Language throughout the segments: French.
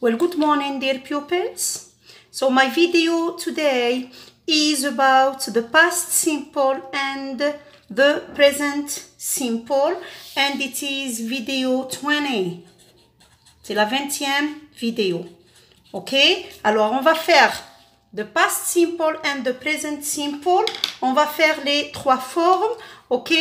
Well, good morning, dear pupils. So my video today is about the past simple and the present simple, and it is video 20. C'est la 20e vidéo. Ok? Alors, on va faire the past simple and the present simple. On va faire les trois formes. Ok?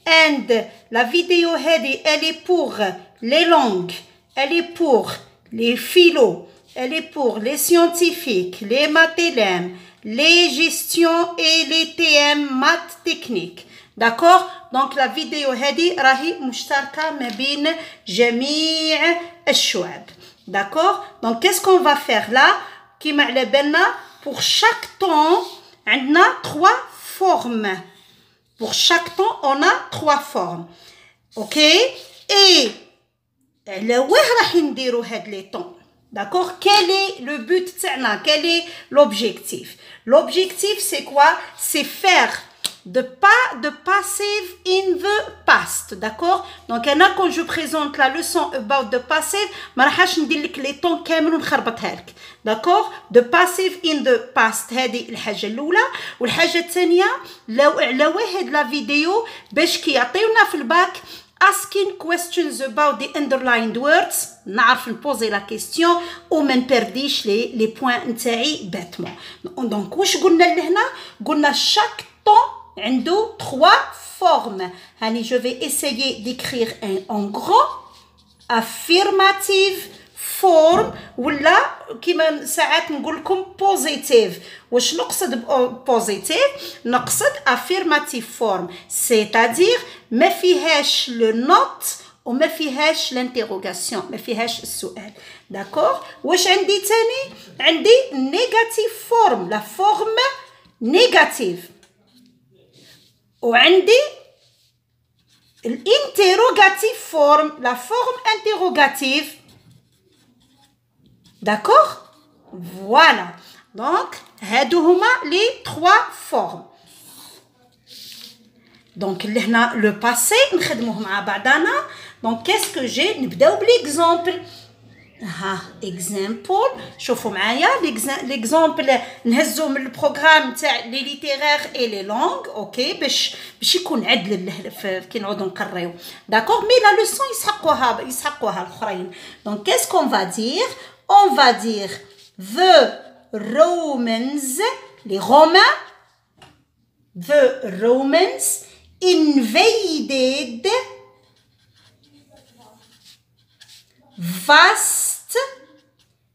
And la vidéo, elle est pour les langues. Elle est pour les philo. Elle est pour les scientifiques, les maths LM, les gestions et les TM maths techniques. D'accord? Donc la vidéo هذه راهي مشتركة ما بين جميع الشعب. D'accord? Donc qu'est-ce qu'on va faire là? كيما على بالنا pour chaque temps عندنا 3 formes. Pour chaque temps on a 3 formes. OK? Et على واه راح نديرو هاد لي طون. D'accord? Quel est le but تاعنا? Quel est l'objectif? L'objectif c'est quoi? C'est faire de passive in the past. D'accord? Donc انا quand je présente la leçon about the passive ما راحش ندير لك لي طون كامل ونخربطها لك. D'accord? The passive in the past هذه الحاجه الاولى. والحاجه الثانيه لو على هاد لا فيديو باش كي يعطيونا في الباك asking questions about the underlined words نعرف نبوزي لا كيستيون وما نبرديش لي بوين نتاعي باتمون. دونك واش قلنا لهنا؟ قلنا chaque temps عنده 3 formes. هاني je vais essayer d'écrire en grand affirmative form ولا كيما ساعات نقول لكم positive. واش نقصد positive؟ نقصد affirmative form c'est-à-dire ما فيهاش le not وما فيهاش l'interrogation، ما فيهاش السؤال. داكور؟ واش عندي تاني؟ عندي negative form، la forme négative. وعندي l'interrogative form، la forme interrogative. D'accord? Voilà. Donc, هادو هما les 3 formes. Donc, لهنا le passé نخدموه مع بعضنا. Donc, qu'est-ce que j'ai? نبداو بالexemple. example. شوفوا معايا l'exemple نهزو من البروغرام تاع لي ليتيرير اي لي لونغ. اوكي باش يكون عدل كي نعودو نقريو. داكور مي لا لوسون يسحقوها الاخرين. دونك qu'est-ce qu'on va dire? On va dire the Romans, les Romains, the Romans invaded vast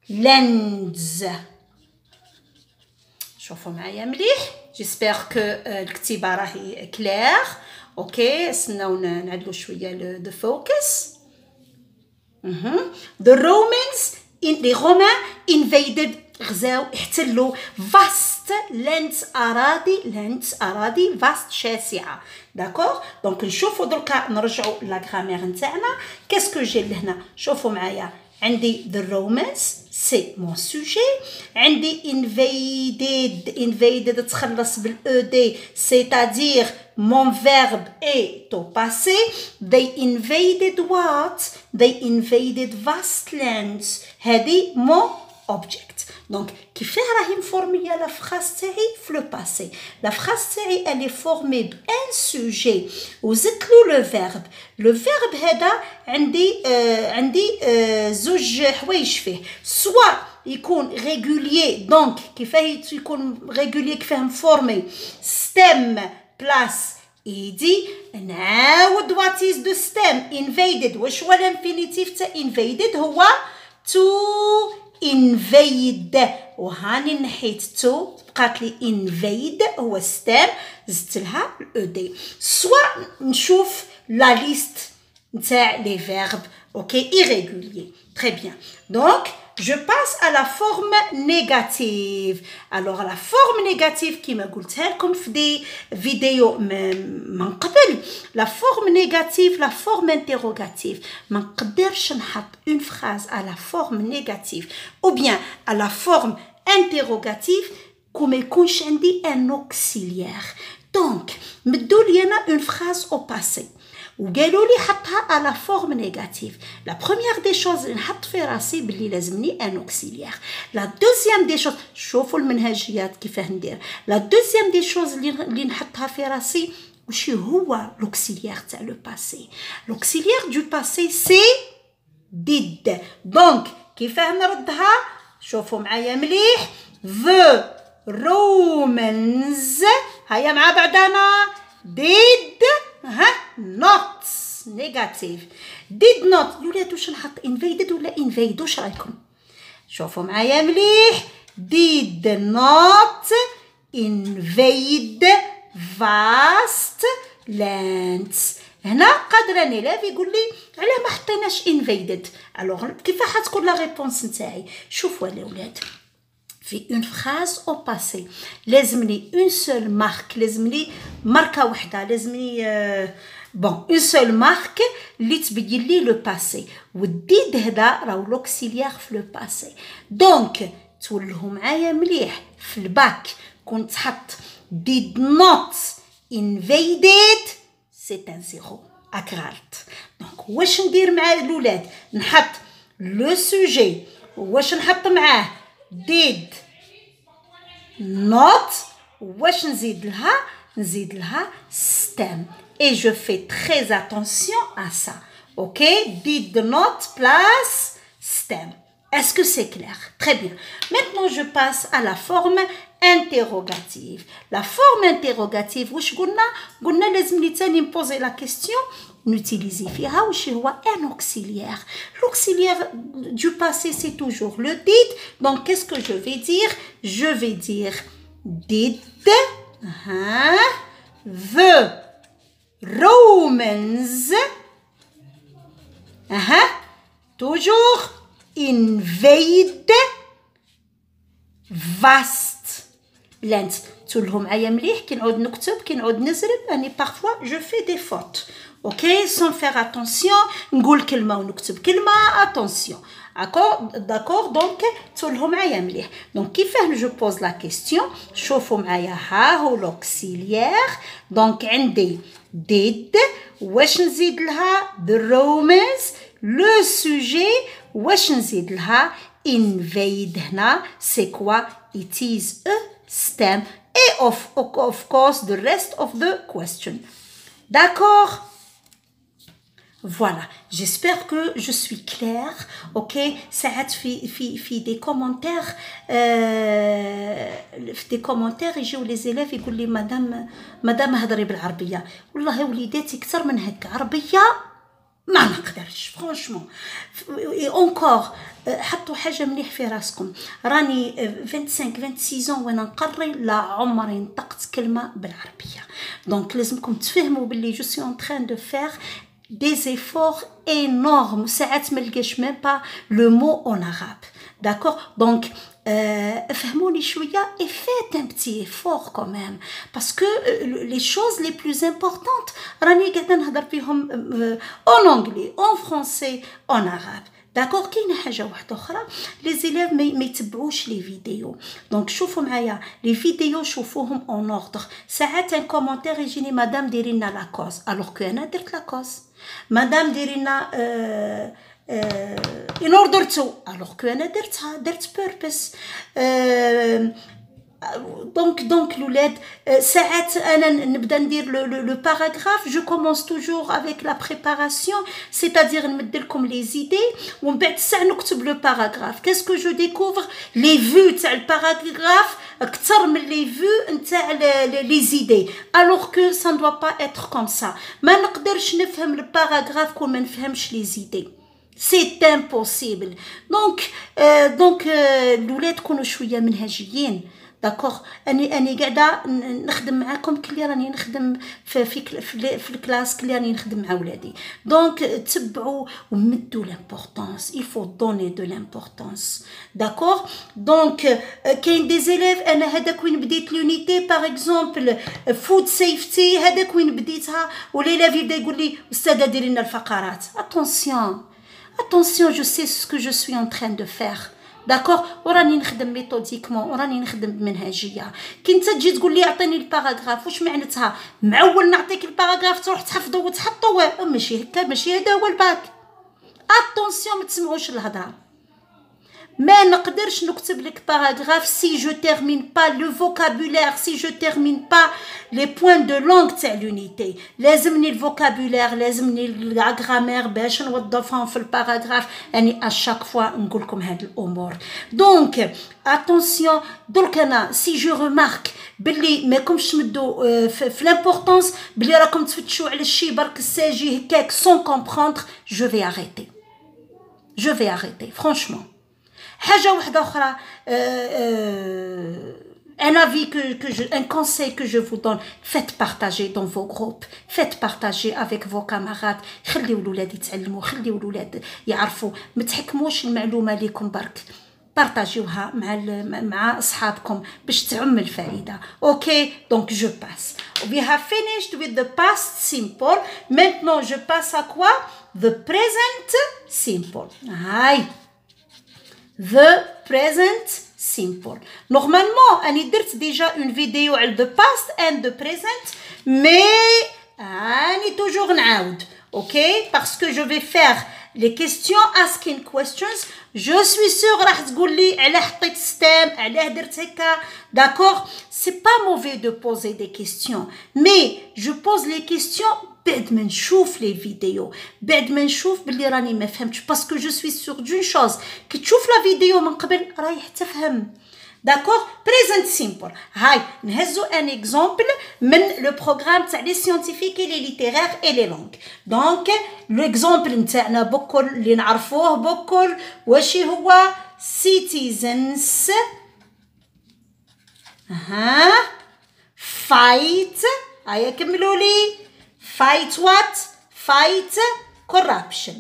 lands. شوفوا معايا مليح. j'espère que الكتيبة راهي clair. اوكي استناو نعدلو شوية the focus. The Romans les Romains invaded غزاو احتلوا vast lands أراضي vast شاسعة. داكور؟ دونك نشوفوا دركا نرجعوا لا غرامير نتاعنا. كيس كو جي لهنا؟ شوفوا معايا عندي the Romans سي مون سوجي. عندي invaded تخلص بالأو دي c'est-à-dire mon verbe est au passé. They invaded what? They invaded vast lands. هذه mon object. Donc كيفاه راهي مفورميه لا فراس تاعي في لو باسي؟ لا فراس تاعي elle est formée بان سوجي وزدت له لو فيرب هذا عندي زوج حوايج فيه. سوا يكون ريغوليي. دونك كيفاه يكون ريغوليي؟ كيفاه مفورمي stem بلاس ايدي. نعاود وات از دو ستيم invaded. واش هو الانفينيتيف تاع invaded؟ هو to invade. وهاني نحيت to بقات لي invade هو ستيم زدت لها الاو دي. سوا نشوف لا ليست نتاع لي فيرب. اوكي irrégulier. Très bien. Donc je passe à la forme négative. Alors la forme négative كما قلتها لكم في دي فيديو من قبل. La forme négative, la forme interrogative. ما نقدرش نحط une phrase à la forme négative ou bien à la forme interrogative كما يكونش عندي un auxiliaire. Donc مدوا لي انا une phrase au passé. وقالوا لي حطها على فورم نيجاتيف. لا بروميير دي شوز اللي نحط في راسي باللي لازمني ان اوكسيليير. لا دوزيام دي شوز، شوفوا المنهجيات كيفاه ندير. لا دوزيام دي شوز اللي نحطها في راسي وش هو لوكسيليير تاع لو باسي. لوكسيليير دو باسي سي did. دونك كيفاه نردها؟ شوفوا معايا مليح. The Romans هيا مع بعضنا did not negative. did not الولاد واش نحط invaded ولا invade؟ واش رايكم؟ شوفوا معايا مليح. did not invade vast lands. هنا قادر ان ليف يقول لي علاه ما حطيناش invaded. الوغ كيفاه حتكون لا ريبونس نتاعي؟ شوفوا الاولاد في اون فراز او باسي لازمني اون سول مارك، لازمني ماركه وحده، لازمني بون اون سول مارك اللي تبين لي لو باسي. والديد هذا راهو لوكسيليير في لو باسي. دونك تولهوا معايا مليح في الباك كنت حط did not invaded c'est un zéro اكرالت. دونك واش ندير مع الاولاد؟ نحط لو سوجي واش نحط معاه did not واش نزيد لها؟ نزيد لها stem. et je fais très attention à ça. ok, did not plus stem. Est-ce que c'est clair? Très bien. Maintenant, je passe à la forme interrogative. La forme interrogative, واش قلنا لازم تاني نبوزي la question نوتيليزي فيها واش هو un auxiliaire. L'auxiliaire du passé, c'est toujours le did. Donc, qu'est-ce que je vais dire? Je vais dire did the Romans toujours invade vast lands. تقولهم معايا مليح كي نعود نكتب كي نعود نزرب اني parfois je fais des fautes. ok, sans faire attention نقول كلمه ونكتب كلمه. attention. d'accord. donc تقولهم معايا مليح. donc كيفاه جو بوز لا كيستيون؟ شوفوا معايا ها هو لوكسيليير. donc عندي did واش نزيد لها the Romans. le sujet واش نزيد لها invade. هنا c'est quoi? it is a stem. et of course the rest of the question. d'accord? Voilà, j'espère que je suis claire. ok, ساعات في des commentaires في des commentaires يجيو les élèves يقول لي مدام هضري بالعربيه. والله وليداتي اكثر من هكا عربيه ما نقدرش فرانشمون. اونكور حطوا حاجه مليح في راسكم. راني 25 وانا نقري لا عمري نطقت كلمه بالعربيه. دونك لازمكم تفهموا باللي جو سي ان تران دو فير des efforts énormes. ساعات ما لقاش même pas le mot en arabe. d'accord. donc فهموني شويه et faites un petit effort quand même parce que les choses les plus importantes راني قاعده نهضر فيهم en anglais, en français, en arabe. d'accord. كاينه حاجه واحده اخرى لي زيليف ما يتبعوش لي فيديو. دونك شوفوا معايا لي فيديو شوفوهم اون اوردر. ساعات ان كومونتير يجيني مدام ديري لنا لا كوز الوغ كو انا درت لا كوز. مدام ديري لنا in order to الوغ كو انا درت purpose. donc l'ouled ساعات انا نبدا ندير le paragraphe. je commence toujours avec la préparation, c'est-à-dire نمد لكم les idées ومن بعد ساعه نكتب le paragraphe. qu'est-ce que je découvre? les vues تاع الباراغراف اكثر من les vues نتاع les idées, alors que ça ne doit pas être comme ça. ما نقدرش نفهم الباراغراف كون ما نفهمش les idées. c'est impossible. donc الولاد كونوا شويه منهجيين. داكوغ. اني قاعده نخدم معاكم كلي راني نخدم في الكلاس كلي راني نخدم مع ولادي. دونك تبعوا ومدوا l'importance. il faut donner de l'importance. داكوغ. دونك كاين دي زيليف انا هذاك وين بديت لونيتي باغ اكزومبل فود سيفتي هذاك وين بديتها وليلى يبدا يقول لي استاذه ديري لنا الفقرات. attention, je sais ce que je suis en train de faire. داكوغ وراني نخدم ميثوديكمون وراني نخدم بمنهجيه. كي انت تجي تقول لي اعطيني الباراغراف واش معناتها معول نعطيك الباراغراف تروح تحفظه وتحطه؟ ماشي هكا، ماشي هذا هو الباك. اتونسيون ما تسمعوش الهضره. ما نقدرش نكتب لك باراغراف سي جو تيرمين با لو فوكابولير، سي جو تيرمين با لي بوين دو لونغ تاع لونيتي. لازمني الفوكابولير، لازمني لا غرامير باش نوظفهم في الباراغراف. يعني اشاك فوا نقول لكم هاد الامور. دونك اتونسيون. درك انا سي جو ريمارك باللي ماكمش تمدوا في لامبورطونس، باللي راكم تفتشوا على الشيء برك ساجي هكاك سون كومبروندر، جو في اريتي، جو في اريتي فرانشمون. حاجه واحده اخرى، un avis un conseil que je vous donne, faites partager dans vos groupes, faites partager avec vos camarades. خليو الولاد يتعلموا، خليو الولاد يعرفوا، ما تحكموش المعلومه ليكم برك، بارطاجيوها مع اصحابكم باش تعم الفائده. اوكي دونك je passe. We have finished with the past simple. Maintenant je passe à quoi? The present simple. هاي the present simple. Normalement, أنا درت déjà une vidéo على the past and the present, mais أنا toujours نعاود. Ok? Parce que je vais faire les questions asking questions. Je suis sûre راح تقول لي علاه حطيت stem، علاه درت هكا. D'accord? C'est pas mauvais de poser des questions, mais je pose les questions بعد ما نشوف لي فيديو، بعد ما نشوف باللي راني ما فهمتش. باسكو جو سوي سور دون شوز، كي تشوف لا فيديو من قبل رايح تفهم. داكوغ. بريزنت سيمبل. هاي نهزو ان اكزامبل من لو بروغرام تاع لي سيانتيفيك اي لي ليتيرير اي لي لونغ. دونك لو اكزامبل نتاعنا بكل اللي نعرفوه بكل واش هو citizens fight. هيا كملوا لي. Fight what? Fight corruption.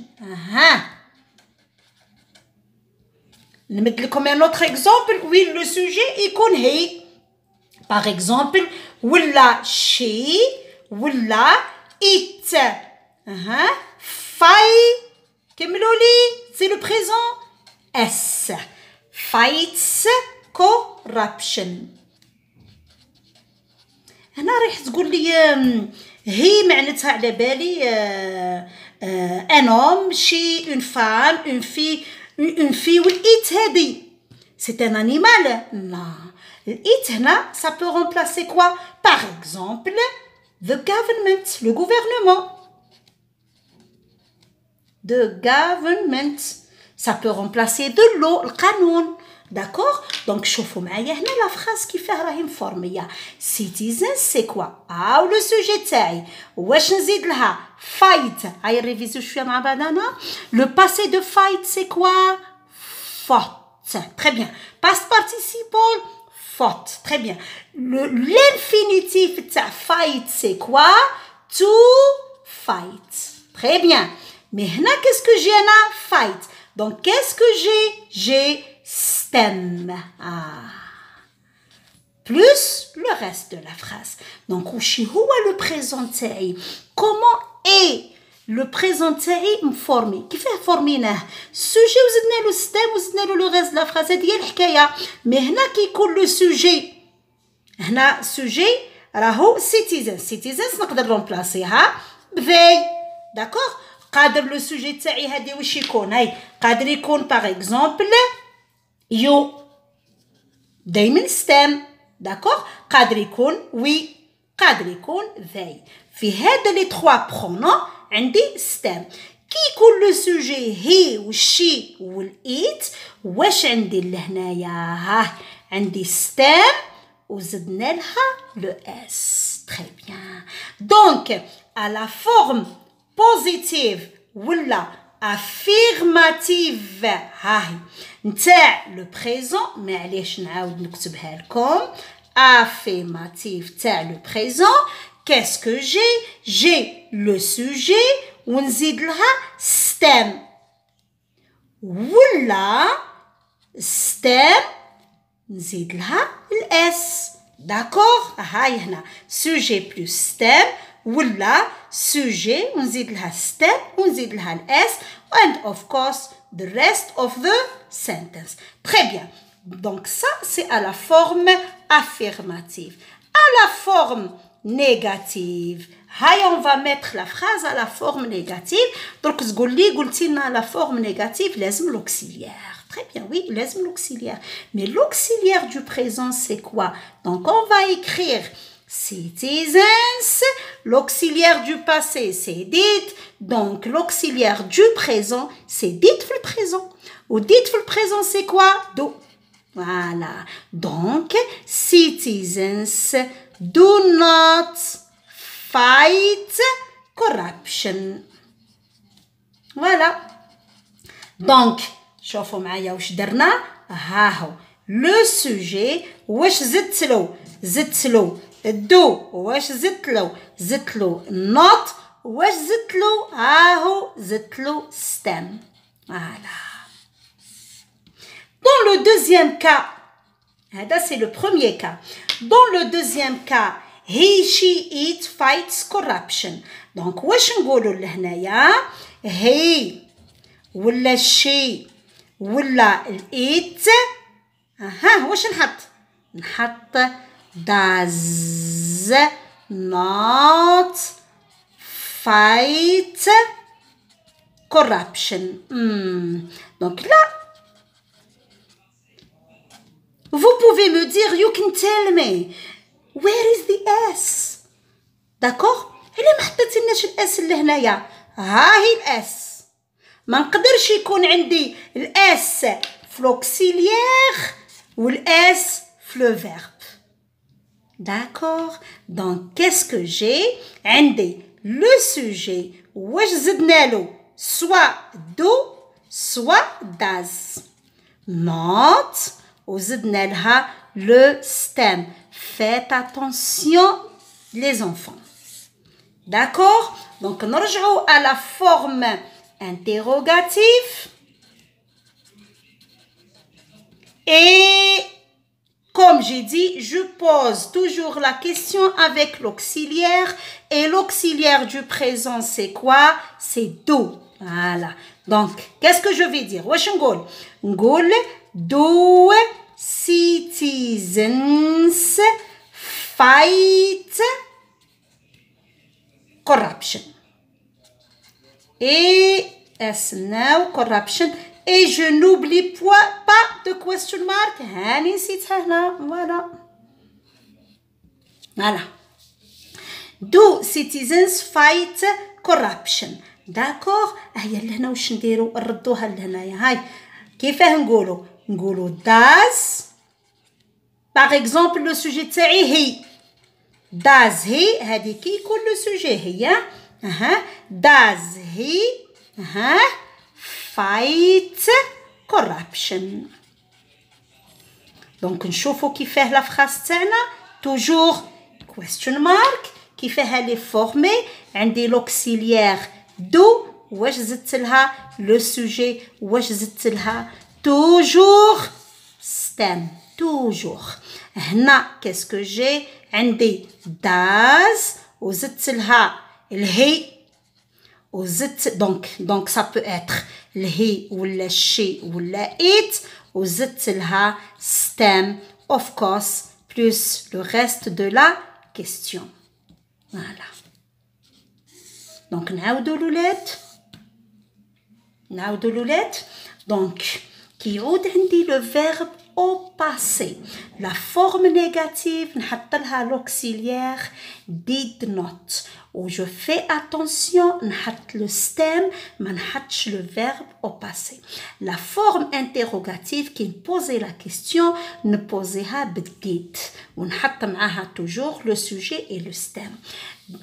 نمد لكم un autre exemple وين لو سوجي يكون هي. Par exemple ولا she ولا it. Fight. كملوا لي. C'est le présent S. Fights corruption. هنا راح تقول لي هي معناتها على بالي ان homme شي une femme une fille والإيت هادي c'est un animal. لا الإيت هنا ça peut remplacer quoi? Par exemple the government, le gouvernement. The government ça peut remplacer de l'eau, القانون. D'accord? Donc شوفوا معايا هنا لا فراس كيفاه راهي مفورميه. citizens سي كوا؟ او لو سوجي تاعي واش نزيد لها؟ fight. هاي ريفيزيو شويه مع بعضنا. لو باسي دو fight سي كوا؟ fought. Très bien. Past participle fought. Très bien. L'infinitif تاع fight سي كوا؟ to fight. Très bien. Mais هنا qu'est-ce que j'ai هنا؟ fight. Donc qu'est-ce que j'ai stem. Plus le reste de la phrase. Donc وش هو le présent تاعي؟ comment est le présent تاعي مفورمي؟ كيفاه فورميناه؟ السوجي وزدنا له stem وزدنا له لو غاز لا فراز. هذه هي الحكايه. مي هنا كي يكون لو سوجي، هنا السوجي راهو citizens نقدر رومبلاسيها بفي. داكوغ. قادر لو سوجي تاعي هادي واش يكون؟ هاي قادر يكون باغ اكزومبل يو، دايما ستام. داكوغ. قادر يكون وي، قادر يكون ذي. في هذا لي تخوا برونون عندي ستام. كي يكون لو سوجي هي والشي والايت واش عندي لهنايا؟ ها عندي ستام وزدنا لها لو اس. تري بيان. دونك à la forme positive ولا affirmative هاي نتاع لو بريزون. معليش نعاود نكتبها لكم. affirmative تاع لو بريزون. qu'est-ce que j'ai le sujet ونزيد لها stem ولا stem نزيد لها الاس. داكوغ. هاي هنا sujet plus stem ولا sujet ونزيد لها stem ونزيد لها الاس. and of course the rest of the sentence. Très bien. Donc ça, c'est à la forme affirmative. À la forme négative. Haï, on va mettre la phrase à la forme négative. Donc, la forme négative, لازم l'auxiliaire. Très bien, oui, لازم l'auxiliaire. Mais l'auxiliaire du présent, c'est quoi? Donc, on va écrire citizens. L'auxiliaire du passé, c'est did. Donc, l'auxiliaire du présent, c'est did le présent. Ou did le présent, c'est quoi? Do. Voilà. Donc, citizens do not fight corruption. Voilà. Donc, شوفوا معايا واش درنا. ها هو le sujet واش زدت له do واش زدت له not واش ها هو زدت له stem. Voilà. Dans le deuxième cas, c'est le premier cas. Dans le deuxième cas, he, she, it fights corruption. Donc, واش نقولوا لهنايا he ولا she ولا it. واش نحط does not fight corruption. Donc là, vous pouvez me dire, you can tell me, where is the S? D'accord? إلا ما حطيتلناش الأس اللي هنايا. ها هي الأس. ما نقدرش يكون عندي الأس في l'auxiliaire والأس في le verbe. D'accord? Donc, qu'est-ce que j'ai? عندي le sujet واش زدنا له soit do soit does. Not وزدنا لها le stem. Faites attention les enfants. D'accord? Donc, نرجعوا à la forme interrogative. Et comme j'ai dit, je pose toujours la question avec l'auxiliaire. Et l'auxiliaire du présent, c'est quoi? C'est do. Voilà. Donc, qu'est-ce que je vais dire? واش نقول؟ نقول do citizens fight corruption. Et now corruption. Et je n'oublie pas de question mark. Voilà. Voilà. Do citizens fight corruption. D'accord? هيا لهنا واش نديرو؟ نردوها لهنايا. هاي كيفاه نقولوا؟ نقولوا does. Par exemple, le sujet تاعي هي. Does he هذه كي يكون le sujet هي. Does he fight corruption. Donc نشوفوا كيفاه la phrase تاعنا. Toujours question mark. كيفاه لي فورمي. عندي l'auxiliaire do واش زدت لها le sujet واش زدت لها toujours stem. Toujours. هنا qu'est-ce que j'ai? عندي does وزدت لها الهي وزدت donc ça peut être الهي ولا she ولا it وزدت لها stem of course plus le reste de la question. Voilà. Donc نعاودوا الولاد. Donc كيعود عندي le verbe au passé. La forme négative, نحط لها l'auxiliaire did not. Où je fais attention, نحط le stem, ما نحطش le verbe au passé. La forme interrogative qui posait la question, نبوزيها بالdid. ونحط معاها toujours le sujet et le stem.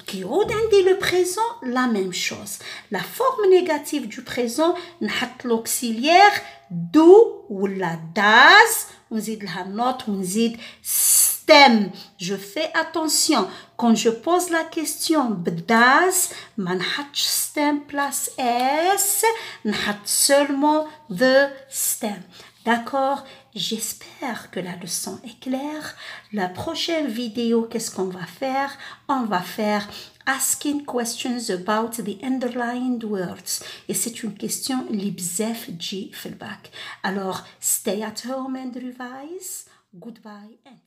Qui يعود عندي le présent, la même chose. La forme négative du présent, نحط l'auxiliaire do ولا does ونزيد لها not ونزيد stem. Je fais attention quand je pose la question does ما نحطش stem plus s نحط seulement the stem. D'accord? J'espère que la leçon est claire. La prochaine vidéo, qu'est-ce qu'on va faire? On va faire asking questions about the underlined words. Et c'est une question اللي بزاف تجي في الباك. Alors, stay at home and revise. Goodbye and